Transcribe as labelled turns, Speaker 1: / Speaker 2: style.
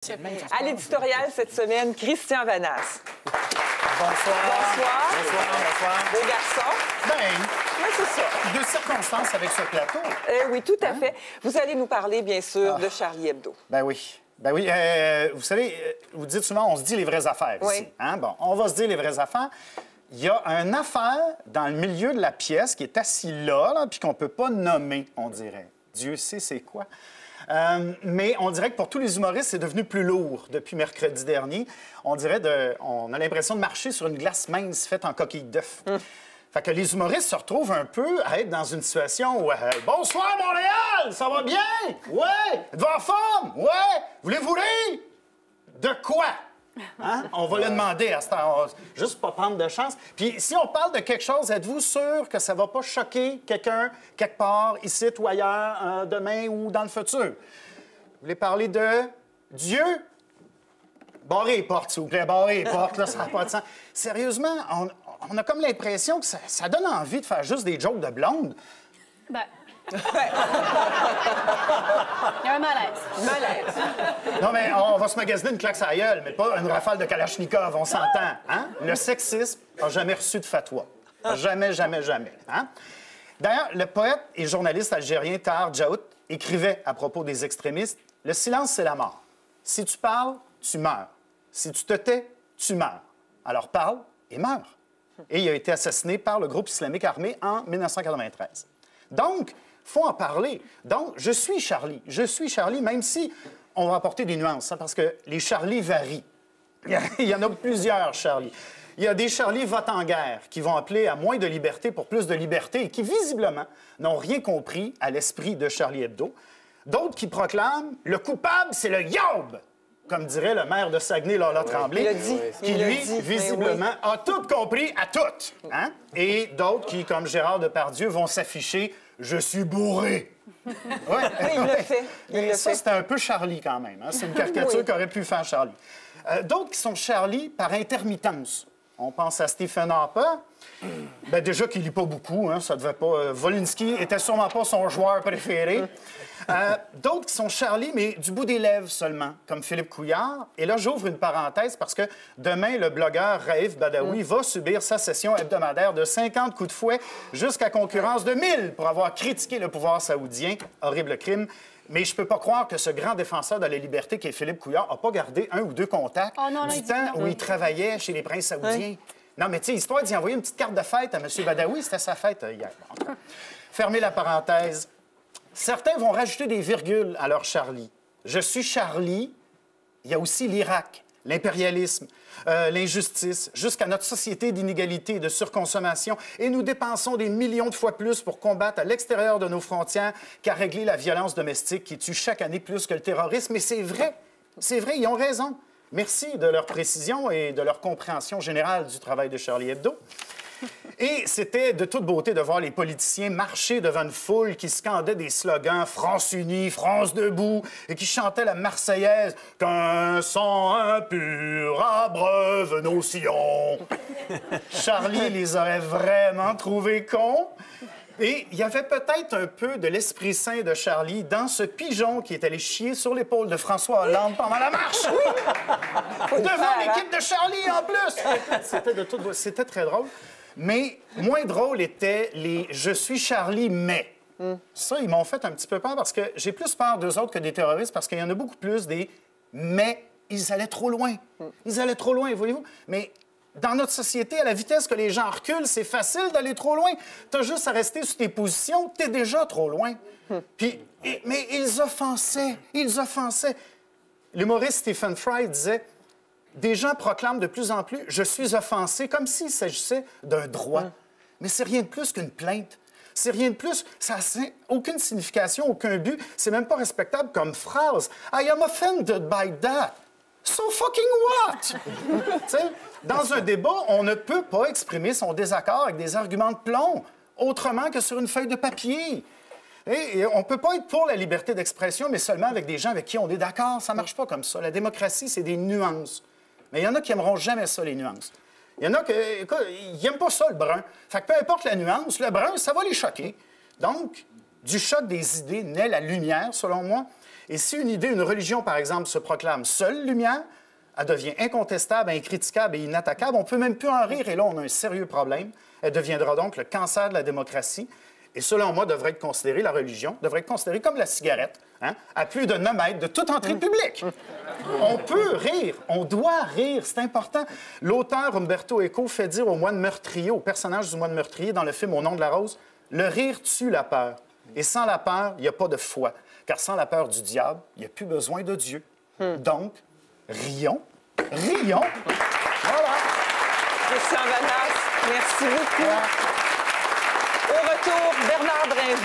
Speaker 1: À l'éditorial cette semaine, Christian Vanasse.
Speaker 2: Bonsoir.
Speaker 1: Bonsoir.
Speaker 2: Bonsoir, bonsoir.
Speaker 1: Beau garçon.
Speaker 2: Ben,
Speaker 1: Oui, c'est ça.
Speaker 2: de circonstances avec ce plateau.
Speaker 1: Oui, tout à fait. Vous allez nous parler, bien sûr, de Charlie Hebdo.
Speaker 2: Ben oui. Ben oui. Vous savez, vous dites souvent, on se dit les vraies affaires ici. Hein? Bon, on va se dire les vraies affaires. Il y a une affaire dans le milieu de la pièce qui est assis là puis qu'on ne peut pas nommer, on dirait. Dieu sait c'est quoi. Mais on dirait que pour tous les humoristes, c'est devenu plus lourd depuis mercredi dernier. On a l'impression de marcher sur une glace mince faite en coquille d'œuf. Fait que les humoristes se retrouvent un peu à être dans une situation où bonsoir Montréal, ça va bien? Ouais! Êtes-vous en forme? Ouais! Voulez-vous rire? De quoi? Hein? On va le demander à ce temps. Juste pas prendre de chance. Puis si on parle de quelque chose, êtes-vous sûr que ça va pas choquer quelqu'un quelque part, ici ou ailleurs, demain ou dans le futur? Vous voulez parler de Dieu? Barrez les portes, s'il vous plaît. Barrez les portes, là, ça n'a pas de sens. Sérieusement, on a comme l'impression que ça donne envie de faire juste des jokes de blondes.
Speaker 3: Ben... Il y a un malaise.
Speaker 2: Non, mais on va se magasiner une claque à la gueule, mais pas une rafale de Kalachnikov, on s'entend. Hein? Le sexisme n'a jamais reçu de fatwa. Jamais, jamais, jamais. Hein? D'ailleurs, le poète et journaliste algérien Tahar Djaout écrivait à propos des extrémistes, « Le silence, c'est la mort. Si tu parles, tu meurs. Si tu te tais, tu meurs. Alors parle et meurs. » Et il a été assassiné par le groupe islamique armé en 1993. Donc, il faut en parler. Donc, je suis Charlie, même si on va apporter des nuances, hein, parce que les Charlie varient. Il y en a plusieurs Charlie. Il y a des Charlie votent en guerre qui vont appeler à moins de liberté pour plus de liberté et qui, visiblement, n'ont rien compris à l'esprit de Charlie Hebdo. D'autres qui proclament « Le coupable, c'est le yob », comme dirait le maire de Saguenay, Lola Tremblay, qui, lui, visiblement, a tout compris à tout. Hein? Et d'autres qui, comme Gérard Depardieu, vont s'afficher « Je suis bourré ». Ouais.
Speaker 1: Oui, il le fait.
Speaker 2: Ça, c'était un peu Charlie, quand même. Hein? C'est une caricature qu'aurait pu faire Charlie. D'autres qui sont Charlie par intermittence. On pense à Stephen Harper. Bien, déjà qu'il lit pas beaucoup, hein, ça devait pas... Wolinski était sûrement pas son joueur préféré. D'autres qui sont Charlie, mais du bout des lèvres seulement, comme Philippe Couillard. Et là, j'ouvre une parenthèse parce que demain, le blogueur Raif Badawi va subir sa session hebdomadaire de 50 coups de fouet jusqu'à concurrence de 1000 pour avoir critiqué le pouvoir saoudien. Horrible crime. Mais je peux pas croire que ce grand défenseur de la liberté qu'est Philippe Couillard n'a pas gardé un ou deux contacts du temps où il travaillait chez les princes saoudiens. Non, mais tu sais, histoire d'y envoyer une petite carte de fête à M. Badawi, c'était sa fête hier. Bon, fermez la parenthèse. Certains vont rajouter des virgules à leur Charlie. Je suis Charlie. Il y a aussi l'Irak, l'impérialisme, l'injustice, jusqu'à notre société d'inégalité et de surconsommation. Et nous dépensons des millions de fois plus pour combattre à l'extérieur de nos frontières qu'à régler la violence domestique qui tue chaque année plus que le terrorisme. Mais c'est vrai. C'est vrai, ils ont raison. Merci de leur précision et de leur compréhension générale du travail de Charlie Hebdo. Et c'était de toute beauté de voir les politiciens marcher devant une foule qui scandait des slogans « France unie, France debout » et qui chantait la Marseillaise « Qu'un sang impur abreuve nos sillons ». Charlie les aurait vraiment trouvés cons. Et il y avait peut-être un peu de l'esprit saint de Charlie dans ce pigeon qui est allé chier sur l'épaule de François Hollande pendant la marche. Devant l'équipe de Charlie, en plus. C'était très drôle. Mais moins drôle était les « Je suis Charlie, mais ». Ça, ils m'ont fait un petit peu peur parce que j'ai plus peur d'eux autres que des terroristes parce qu'il y en a beaucoup plus des « mais ». Ils allaient trop loin. Ils allaient trop loin, voyez-vous. Mais dans notre société, à la vitesse que les gens reculent, c'est facile d'aller trop loin. T'as juste à rester sur tes positions, t'es déjà trop loin. Mais ils offensaient. L'humoriste Stephen Fry disait... Des gens proclament de plus en plus « je suis offensé », comme s'il s'agissait d'un droit. Mais c'est rien de plus qu'une plainte. C'est rien de plus. Ça n'a aucune signification, aucun but. C'est même pas respectable comme phrase. « I am offended by that ». So fucking what? Dans un débat, on ne peut pas exprimer son désaccord avec des arguments de plomb, autrement que sur une feuille de papier. Et on ne peut pas être pour la liberté d'expression, mais seulement avec des gens avec qui on est d'accord. Ça ne marche pas comme ça. La démocratie, c'est des nuances. Mais il y en a qui n'aimeront jamais ça, les nuances. Il y en a qui, écoute, ils n'aiment pas ça, le brun. Fait que peu importe la nuance, le brun, ça va les choquer. Donc, du choc des idées naît la lumière, selon moi. Et si une idée, une religion, par exemple, se proclame seule lumière, elle devient incontestable, incritiquable et inattaquable. On ne peut même plus en rire, et là, on a un sérieux problème. Elle deviendra donc le cancer de la démocratie. Et selon moi, devrait être considérée, la religion, devrait être considérée comme la cigarette, hein, à plus de 9 mètres de toute entrée publique. On peut rire, on doit rire, c'est important. L'auteur Umberto Eco fait dire au moine meurtrier, au personnage du moine meurtrier dans le film Au nom de la rose, le rire tue la peur. Et sans la peur, il n'y a pas de foi. Car sans la peur du diable, il n'y a plus besoin de Dieu. Donc, rions, rions. Voilà.
Speaker 1: Christian Vanasse, merci beaucoup. Au retour, Bernard Drinville.